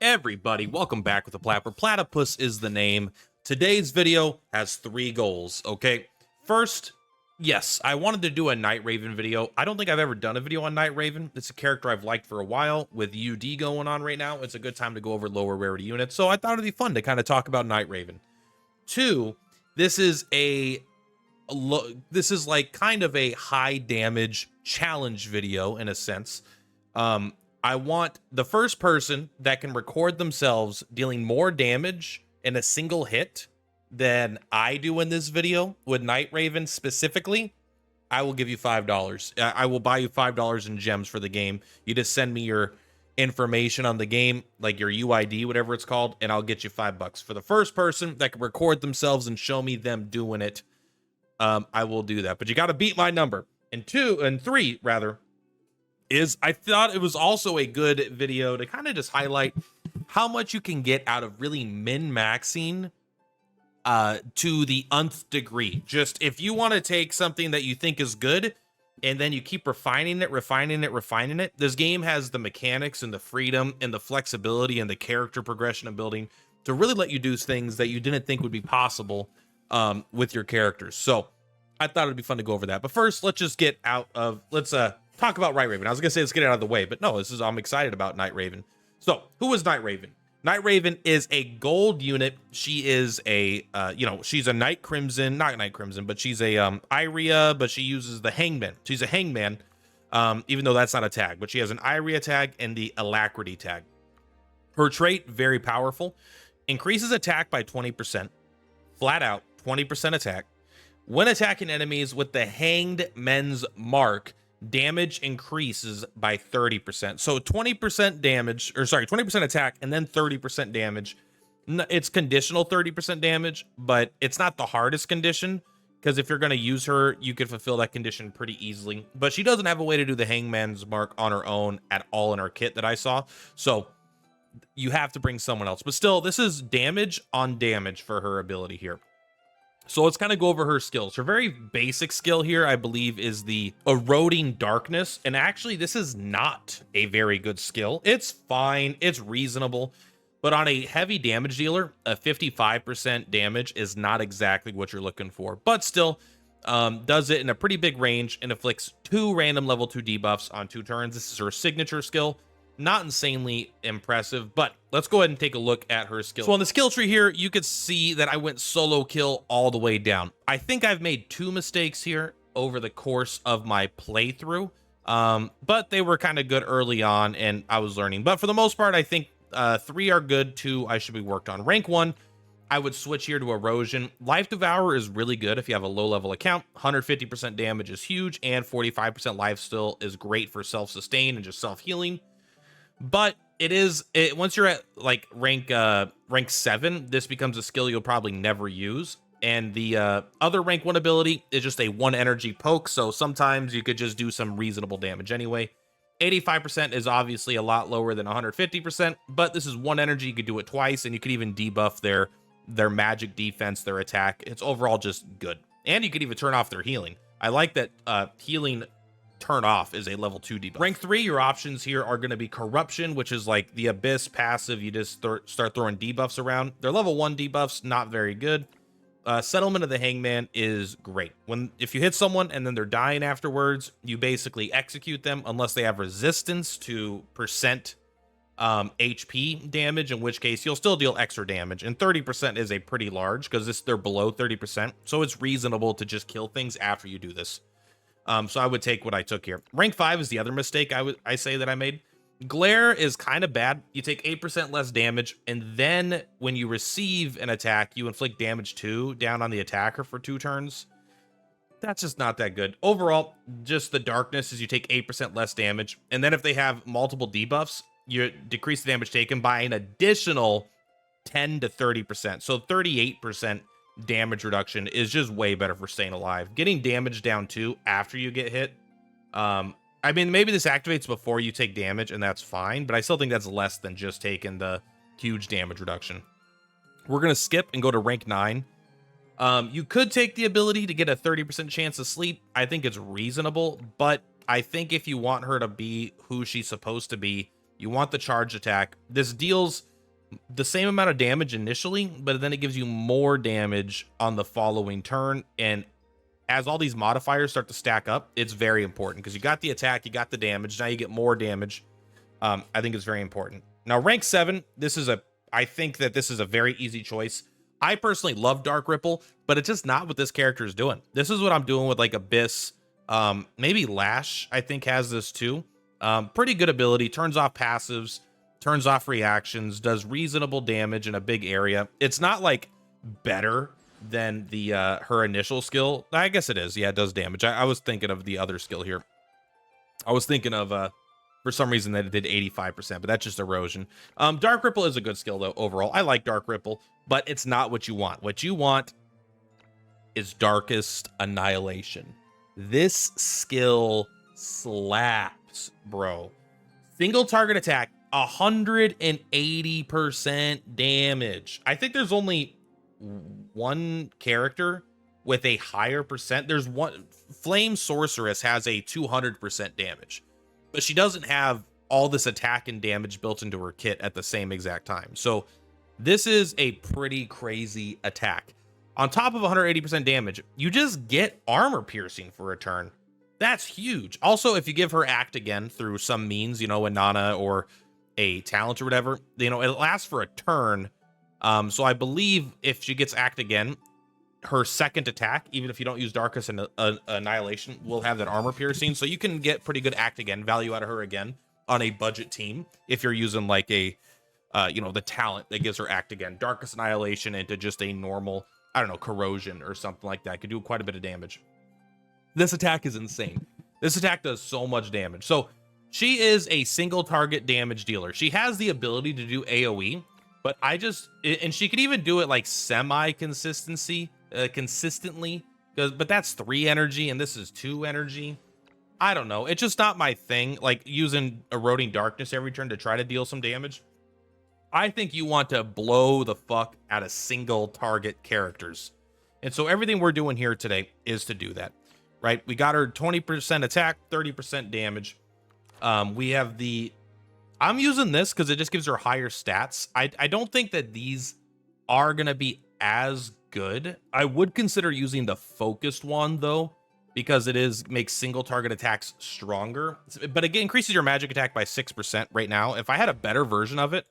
Everybody, welcome back with the Platypus is the name. Today's video has 3 goals, okay? First, yes, I wanted to do a Night Raven video. I don't think I've ever done a video on Night Raven. It's a character I've liked for a while. With UD going on right now, it's a good time to go over lower rarity units, so I thought it'd be fun to kind of talk about Night Raven. 2, this is like kind of a high damage challenge video in a sense. I want the first person that can record themselves dealing more damage in a single hit than I do in this video with Night Raven specifically. I will give you $5. I will buy you $5 in gems for the game. You just send me your information on the game, like your UID, whatever it's called, and I'll get you $5 for the first person that can record themselves and show me them doing it. I will do that, but you got to beat my number. And 3 rather, is I thought it was also a good video to kind of just highlight how much you can get out of really min-maxing to the nth degree. Just if you want to take something that you think is good and then you keep refining it, this game has the mechanics and the freedom and the flexibility and the character progression and building to really let you do things that you didn't think would be possible with your characters. So I thought it'd be fun to go over that. But first, let's just get out of, let's talk about Night Raven. I was gonna say let's get it out of the way, but no, I'm excited about Night Raven. So who is Night Raven? Night Raven is a gold unit. She is a she's a Night Crimson, not Night Crimson, but she's a Iria, but she uses the Hangman. She's a Hangman, even though that's not a tag, but she has an Iria tag and the Alacrity tag. Her trait, very powerful, increases attack by 20%, flat out 20% attack. When attacking enemies with the Hanged Men's Mark, damage increases by 30%. So 20% damage, or sorry, 20% attack and then 30% damage. It's conditional 30% damage, but it's not the hardest condition, because if you're going to use her, you could fulfill that condition pretty easily. But she doesn't have a way to do the Hangman's Mark on her own at all in her kit that I saw. So you have to bring someone else. But still, this is damage on damage for her ability here. So let's kind of go over her skills. Her very basic skill here, I believe, is the Eroding Darkness. And actually, this is not a very good skill. It's fine. It's reasonable. But on a heavy damage dealer, a 55% damage is not exactly what you're looking for. But still, does it in a pretty big range and inflicts 2 random level 2 debuffs on 2 turns. This is her signature skill. Not insanely impressive, but let's go ahead and take a look at her skill. So on the skill tree here, you could see that I went solo kill all the way down. I think I've made 2 mistakes here over the course of my playthrough, but they were kind of good early on and I was learning. But for the most part, I think 3 are good, 2 I should be worked on. Rank 1, I would switch here to Erosion. Life Devourer is really good if you have a low level account. 150% damage is huge, and 45% life steal is great for self-sustain and just self-healing. But once you're at like rank 7, this becomes a skill you'll probably never use. And the other rank 1 ability is just a 1 energy poke, so sometimes you could just do some reasonable damage anyway. 85% is obviously a lot lower than 150%, but this is 1 energy. You could do it twice, and you could even debuff their magic defense, their attack. It's overall just good. And you could even turn off their healing. I like that healing turn off is a level 2 debuff. Rank 3, your options here are going to be Corruption, which is like the Abyss passive. You just start throwing debuffs around. They're level 1 debuffs, not very good. Settlement of the Hangman is great. If you hit someone and then they're dying afterwards, you basically execute them unless they have resistance to percent HP damage, in which case you'll still deal extra damage. And 30% is a pretty large, because they're below 30%, so it's reasonable to just kill things after you do this. So I would take what I took here. Rank 5 is the other mistake I say that I made. Glare is kind of bad. You take 8% less damage, and then when you receive an attack, you inflict damage 2 down on the attacker for 2 turns. That's just not that good. Overall, just the darkness is you take 8% less damage, and then if they have multiple debuffs, you decrease the damage taken by an additional 10 to 30%. So 38% damage reduction is just way better for staying alive. Getting damage down too after you get hit, I mean, maybe this activates before you take damage and that's fine, but I still think that's less than just taking the huge damage reduction. We're gonna skip and go to rank 9. You could take the ability to get a 30% chance of sleep. I think it's reasonable, but I think if you want her to be who she's supposed to be, You want the charge attack. This deals the same amount of damage initially, but then it gives you more damage on the following turn. And as all these modifiers start to stack up, it's very important because you got the attack, you got the damage, now you get more damage. I think it's very important. Now, rank 7, I think that this is a very easy choice. I personally love Dark Ripple, but it's just not what this character is doing. This is what I'm doing with like Abyss. Maybe Lash, I think, has this too. Pretty good ability, turns off passives, turns off reactions, does reasonable damage in a big area. It's not like better than the her initial skill. I guess it is. Yeah, it does damage. I was thinking of the other skill here. I was thinking of for some reason that it did 85%, but that's just erosion. Dark Ripple is a good skill though overall. I like Dark Ripple, but it's not what you want. What you want is Darkest Annihilation. This skill slaps, bro. Single target attack, 180% damage. I think there's only one character with a higher percent. There's one. Flame Sorceress has a 200% damage, but she doesn't have all this attack and damage built into her kit at the same exact time. So this is a pretty crazy attack. On top of 180% damage, you just get armor piercing for a turn. That's huge. Also, if you give her act again through some means, you know, a Nana or a talent or whatever, you know, it lasts for a turn. So I believe if she gets act again, her second attack, even if you don't use Darkest Annihilation, will have that armor piercing. So you can get pretty good act again value out of her again on a budget team if you're using like a, you know, the talent that gives her act again. Darkest Annihilation into just a normal, I don't know, corrosion or something like that. Could do quite a bit of damage. This attack is insane. This attack does so much damage. So she is a single target damage dealer. She has the ability to do AoE, but and she could even do it like consistently, but that's 3 energy and this is 2 energy. I don't know. It's just not my thing. Like using Eroding Darkness every turn to try to deal some damage. I think you want to blow the fuck out of single target characters. And so everything we're doing here today is to do that, right? We got her 20% attack, 30% damage. We have I'm using this because it just gives her higher stats. I don't think that these are going to be as good. I would consider using the focused one though, because it makes single target attacks stronger. But it increases your magic attack by 6% right now. If I had a better version of it,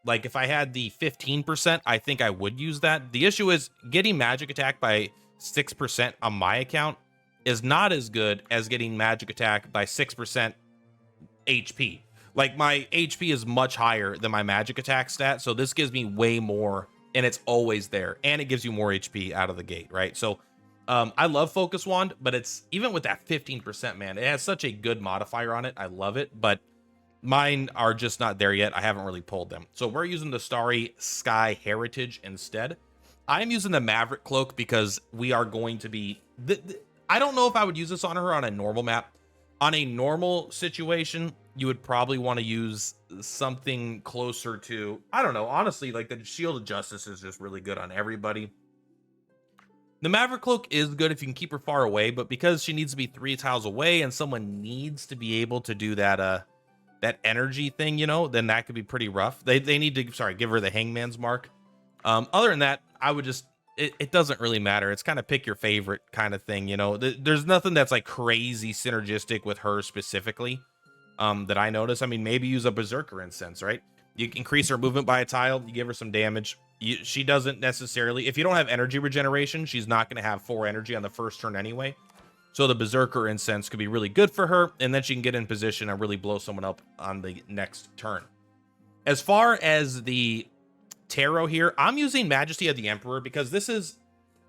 like if I had the 15%, I think I would use that. The issue is getting magic attack by 6% on my account is not as good as getting magic attack by 6% HP. Like my HP is much higher than my magic attack stat. So this gives me way more and it's always there. And it gives you more HP out of the gate, right? So I love Focus Wand, but it's even with that 15%, man, it has such a good modifier on it. I love it, but mine are just not there yet. I haven't really pulled them. So we're using the Starry Sky Heritage instead. I'm using the Maverick Cloak because we are going to be... I don't know if I would use this on her on a normal map. On a normal situation, you would probably want to use something closer to... I don't know. Honestly, like the Shield of Justice is just really good on everybody. The Maverick Cloak is good if you can keep her far away, but because she needs to be 3 tiles away and someone needs to be able to do that that energy thing, you know, then that could be pretty rough. They need to, give her the Hangman's Mark. Other than that, I would just, it doesn't really matter. It's kind of pick your favorite kind of thing, you know. There's nothing that's like crazy synergistic with her specifically that I notice. I mean, maybe use a Berserker Incense, right? You increase her movement by a tile, you give her some damage. She doesn't necessarily, if you don't have energy regeneration, she's not going to have 4 energy on the first turn anyway. So the Berserker Incense could be really good for her, and then she can get in position and really blow someone up on the next turn. As far as the tarot here, I'm using Majesty of the Emperor because this is,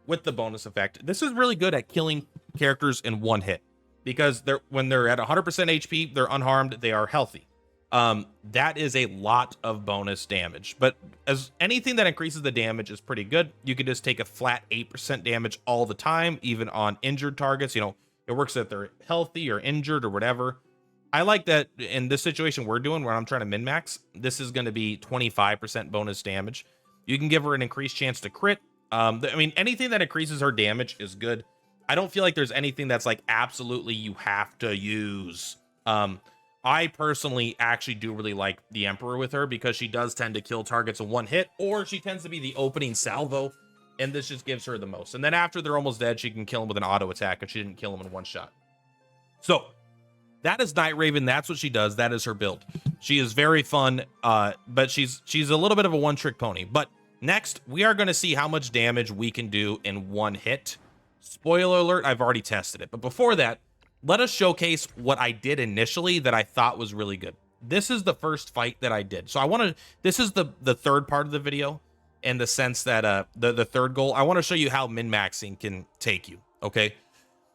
with the bonus effect, this is really good at killing characters in one hit. Because when they're at 100% HP, they're unharmed, they are healthy. That is a lot of bonus damage. But as anything that increases the damage is pretty good. You can just take a flat 8% damage all the time, even on injured targets. You know, it works if they're healthy or injured or whatever. I like that in this situation we're doing where I'm trying to min-max, this is going to be 25% bonus damage. You can give her an increased chance to crit. I mean, anything that increases her damage is good. I don't feel like there's anything that's like absolutely you have to use. I personally actually do really like the Emperor with her because she does tend to kill targets in one hit, or she tends to be the opening salvo, and this just gives her the most. And then after they're almost dead, she can kill them with an auto attack if she didn't kill them in one shot. So that is Night Raven. That's what she does. That is her build. She is very fun, but she's a little bit of a one-trick pony. But next, we are going to see how much damage we can do in one hit. Spoiler alert, I've already tested it. But before that, let us showcase what I did initially that I thought was really good. This is the first fight that I did. So this is the third part of the video, in the sense that the third goal. I want to show you how min-maxing can take you, okay?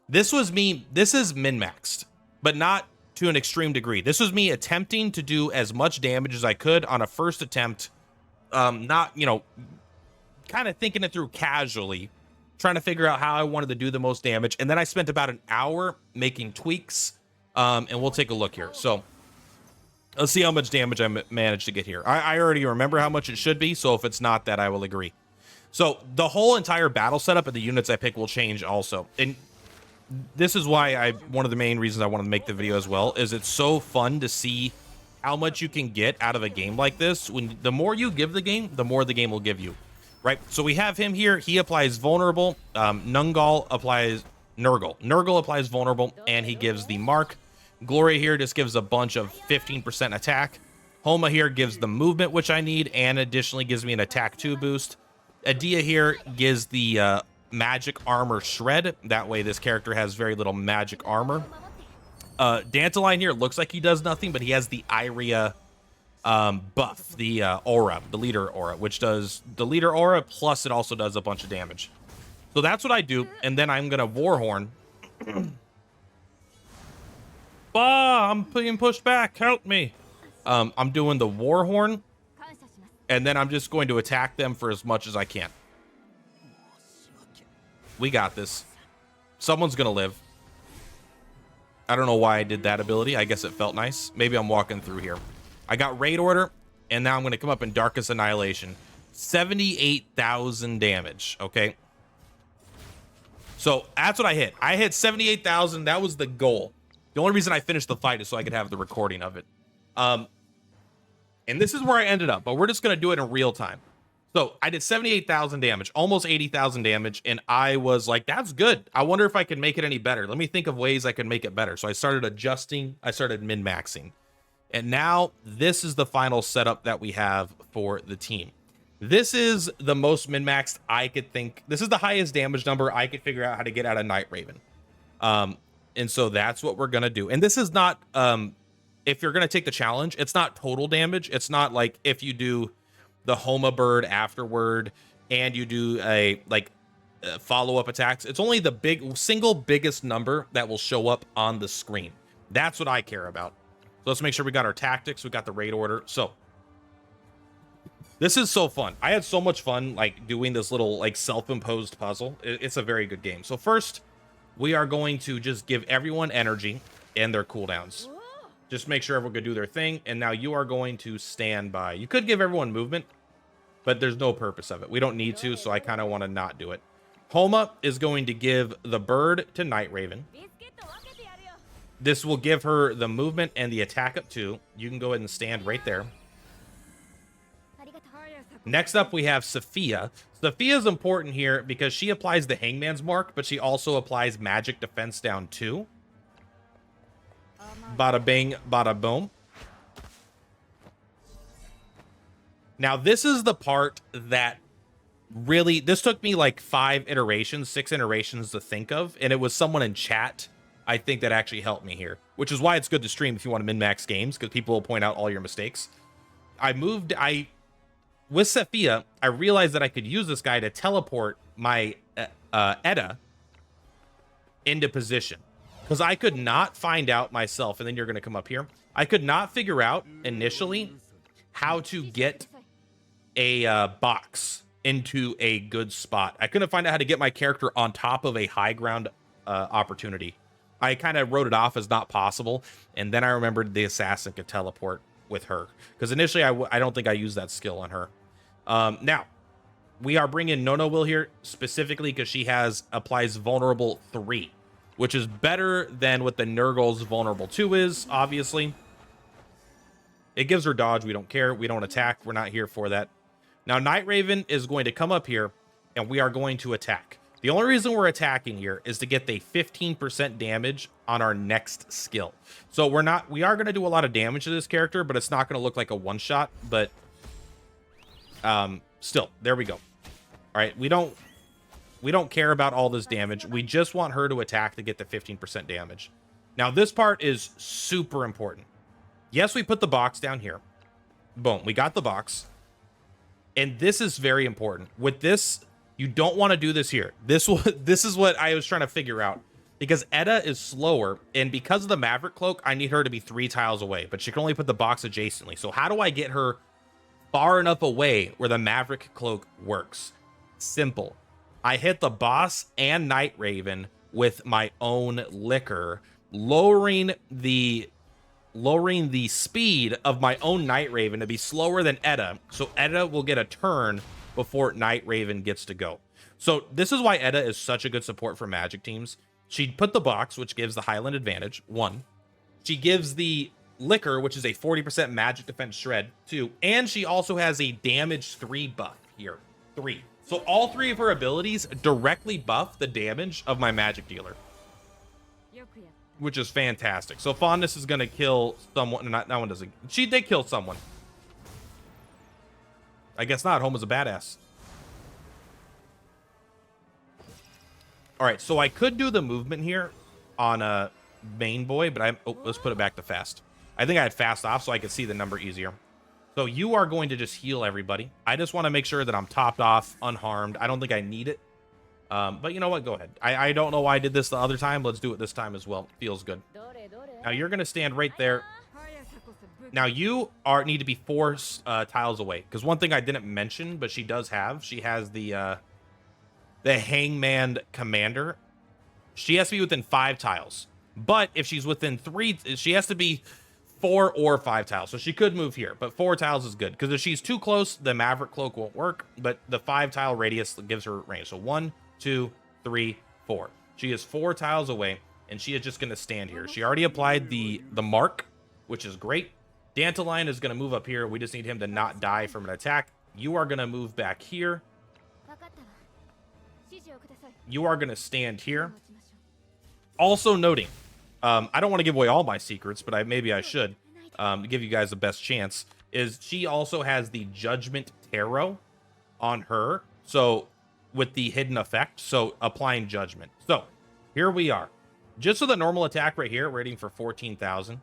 This is min-maxed, but not to an extreme degree. This was me attempting to do as much damage as I could on a first attempt, not, you know, kind of thinking it through casually, trying to figure out how I wanted to do the most damage. And then I spent about an hour making tweaks, and we'll take a look here. So let's see how much damage I managed to get here. I already remember how much it should be, so if it's not that, I will agree. So the whole entire battle setup and the units I pick will change also. And this is why one of the main reasons I wanted to make the video as well, is it's so fun to see how much you can get out of a game like this. When the more you give the game, the more the game will give you. Right, so we have him here. He applies vulnerable. Nurgle applies vulnerable, and he gives the mark. Gloria here just gives a bunch of 15% attack. Homa here gives the movement, which I need, and additionally gives me an attack 2 boost. Adia here gives the magic armor shred. That way this character has very little magic armor. Dantaline here looks like he does nothing, but he has the Iria buff, the aura, the leader aura, which does the leader aura, plus it also does a bunch of damage. So that's what I do, and then I'm gonna Warhorn. I'm being pushed back, help me. I'm doing the Warhorn, and then I'm just going to attack them for as much as I can. We got this. Someone's gonna live. I don't know why I did that ability. I guess it felt nice. Maybe I'm walking through here. I got Raid Order, and now I'm going to come up in Darkest Annihilation. 78,000 damage, okay? So that's what I hit. I hit 78,000. That was the goal. The only reason I finished the fight is so I could have the recording of it. And this is where I ended up, but we're just going to do it in real time. So I did 78,000 damage, almost 80,000 damage, and I was like, that's good. I wonder if I can make it any better. Let me think of ways I can make it better. So I started adjusting. I started min-maxing. And now this is the final setup that we have for the team. This is the most min-maxed I could think. This is the highest damage number I could figure out how to get out of Night Raven. And so that's what we're going to do. And this is not, if you're going to take the challenge, it's not total damage. It's not like if you do the Homa bird afterward and you do a follow-up attacks. It's only the single biggest number that will show up on the screen. That's what I care about. So let's make sure we got our tactics. We got the raid order. So this is so fun. I had so much fun like doing this little like self-imposed puzzle. It's a very good game. So first, we are going to just give everyone energy and their cooldowns. Just make sure everyone can do their thing. And now you are going to stand by. You could give everyone movement, but there's no purpose of it. We don't need to, so I kind of want to not do it. Homa is going to give the bird to Night Raven. This will give her the movement and the attack up too. You can go ahead and stand right there. Next up, we have Sophia. Sophia is important here because she applies the Hangman's Mark, but she also applies magic defense down too. Bada bing, bada boom. Now, this is the part that really, this took me like 6 iterations to think of, and it was someone in chat, I think, that actually helped me here, which is why it's good to stream if you want to min-max games, because people will point out all your mistakes. With Sophia, I realized that I could use this guy to teleport my Edda into position, because I could not find out myself, and then you're going to come up here. I could not figure out initially how to get a box into a good spot. I couldn't find out how to get my character on top of a high ground opportunity. I kind of wrote it off as not possible, and then I remembered the assassin could teleport with her, because initially I don't think I used that skill on her. Now we are bringing Nono Will here specifically because she applies vulnerable 3, which is better than what the Nurgle's vulnerable 2 is, obviously. It gives her dodge. We don't care. We don't attack. We're not here for that. Now, Night Raven is going to come up here, and we are going to attack. The only reason we're attacking here is to get the 15% damage on our next skill. So we are going to do a lot of damage to this character, but it's not going to look like a one-shot. But still, there we go. All right, we don't care about all this damage. We just want her to attack to get the 15% damage. Now, this part is super important. Yes, we put the box down here. Boom, we got the box. And this is very important. With this, you don't want to do this here. This is what I was trying to figure out. Because Edda is slower, and because of the Maverick Cloak, I need her to be 3 tiles away. But she can only put the box adjacently. So how do I get her far enough away where the Maverick Cloak works? Simple. I hit the boss and Night Raven with my own liquor, lowering the speed of my own Night Raven to be slower than Edda, so Edda will get a turn before Night Raven gets to go. So this is why Edda is such a good support for magic teams. She put the box, which gives the Highland advantage, 1. She gives the liquor, which is a 40% magic defense shred, 2. And she also has a damage 3 buff here, 3. So all 3 of her abilities directly buff the damage of my magic dealer, which is fantastic. So Fondness is going to kill someone. Not that one doesn't. She did kill someone. I guess not. Homa's a badass. All right, so I could do the movement here on a main boy, but let's put it back to fast. I think I had fast off so I could see the number easier. So you are going to just heal everybody. I just want to make sure that I'm topped off, unharmed. I don't think I need it. But you know what? Go ahead. I don't know why I did this the other time. Let's do it this time as well. Feels good. Now you're going to stand right there. Now you need to be 4 tiles away. Because one thing I didn't mention, but she has the Hangman Commander. She has to be within 5 tiles. But if she's within 3, she has to be 4 or 5 tiles. So she could move here, but 4 tiles is good. Because if she's too close, the Maverick Cloak won't work. But the 5 tile radius gives her range. So 1, 2, 3, 4. She is 4 tiles away, and she is just going to stand here. She already applied the mark, which is great. Dandelion is going to move up here. We just need him to not die from an attack. You are going to move back here. You are going to stand here. Also noting, I don't want to give away all my secrets, but maybe I should, to give you guys the best chance, is she also has the Judgment Tarot on her. So with the hidden effect, so applying judgment. So here we are. Just so the normal attack right here, we're hitting for 14,000.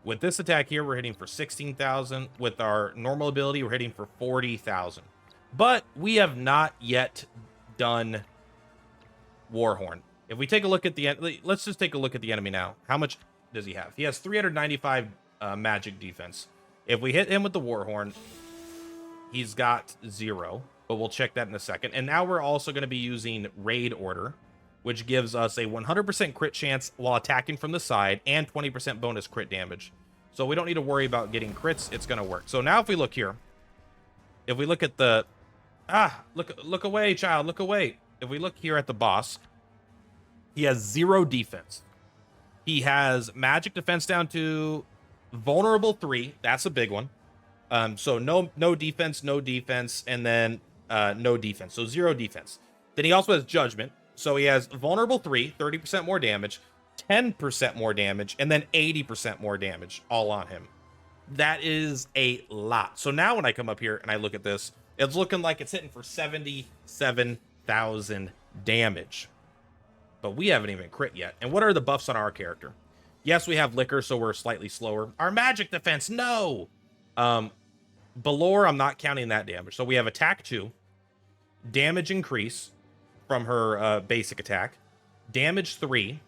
With this attack here, we're hitting for 16,000. With our normal ability, we're hitting for 40,000. But we have not yet done Warhorn. If we take a look at let's just take a look at the enemy now. How much does he have? He has 395 magic defense. If we hit him with the Warhorn, he's got 0. But we'll check that in a second. And now we're also going to be using Raid Order, which gives us a 100% crit chance while attacking from the side and 20% bonus crit damage. So we don't need to worry about getting crits. It's going to work. So now if we look here, if we look at the... look away, child. Look away. If we look here at the boss, he has 0 defense. He has magic defense down to vulnerable 3. That's a big one. So no defense, and then no defense. So 0 defense. Then he also has judgment. So he has vulnerable 3, 30% more damage, 10% more damage, and then 80% more damage all on him. That is a lot. So now when I come up here and I look at this, it's looking like it's hitting for 77,000 damage. But we haven't even crit yet. And what are the buffs on our character? Yes, we have liquor, so we're slightly slower. Our magic defense, no! Belore, I'm not counting that damage. So we have attack 2, damage increase from her basic attack, damage 3,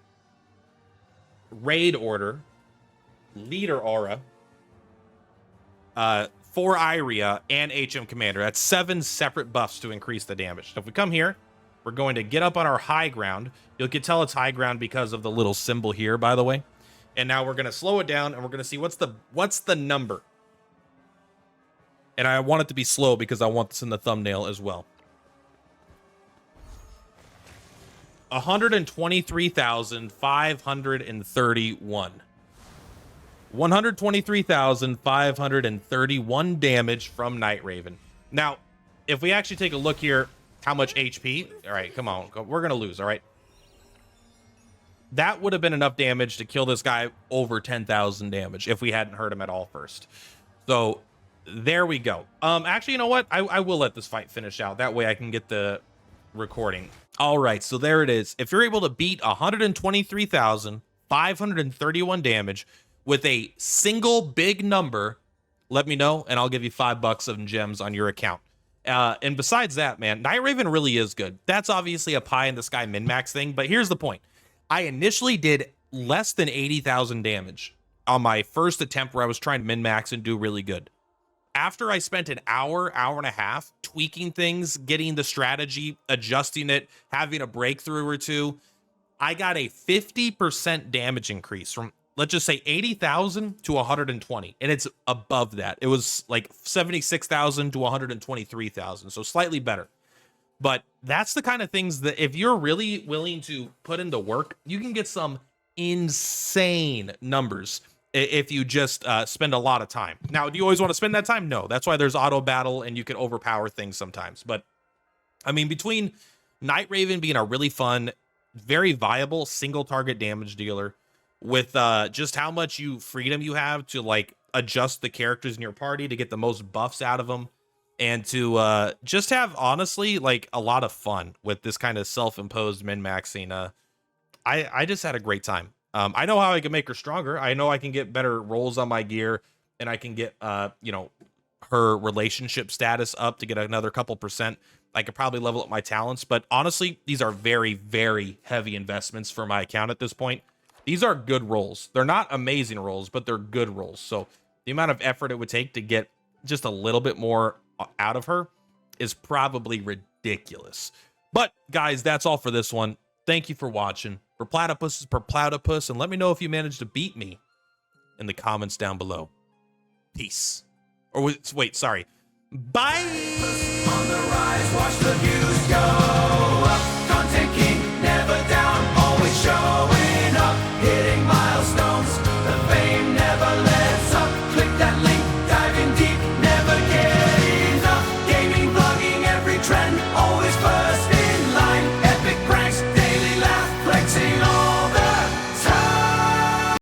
raid order, leader aura, 4 Iria, and HM commander. That's 7 separate buffs to increase the damage. So if we come here, we're going to get up on our high ground. You can tell it's high ground because of the little symbol here, by the way. And now we're going to slow it down, and we're going to see what's the number. And I want it to be slow because I want this in the thumbnail as well. 123,531. 123,531 damage from Night Raven. Now, if we actually take a look here, how much HP? All right, come on. We're going to lose, all right? That would have been enough damage to kill this guy over 10,000 damage if we hadn't hurt him at all first. So there we go. Actually, you know what? I will let this fight finish out. That way I can get the recording. All right, so there it is. If you're able to beat 123,531 damage with a single big number, let me know, and I'll give you $5 of gems on your account. And besides that, man, Night Raven really is good. That's obviously a pie in the sky min-max thing, but here's the point. I initially did less than 80,000 damage on my first attempt where I was trying to min-max and do really good. After I spent an hour and a half tweaking things, getting the strategy, adjusting it, having a breakthrough or two, I got a 50% damage increase from, let's just say 80,000 to 120. And it's above that. It was like 76,000 to 123,000. So slightly better. But that's the kind of things that if you're really willing to put in the work, you can get some insane numbers if you just spend a lot of time. Now, do you always want to spend that time? No. That's why there's auto battle and you can overpower things sometimes. But I mean, between Night Raven being a really fun, very viable single target damage dealer with just how much freedom you have to like adjust the characters in your party to get the most buffs out of them, and to just have, honestly, like a lot of fun with this kind of self-imposed min-maxing. I just had a great time. I know how I can make her stronger. I know I can get better rolls on my gear, and I can get, you know, her relationship status up to get another couple percent. I could probably level up my talents, but honestly, these are very, very heavy investments for my account at this point. These are good rolls. They're not amazing rolls, but they're good rolls. So the amount of effort it would take to get just a little bit more out of her is probably ridiculous. But guys, that's all for this one. Thank you for watching. Purplatypus is Purplatypus, and let me know if you managed to beat me in the comments down below. Peace. Or wait, sorry. Bye. On the rise, watch the views go.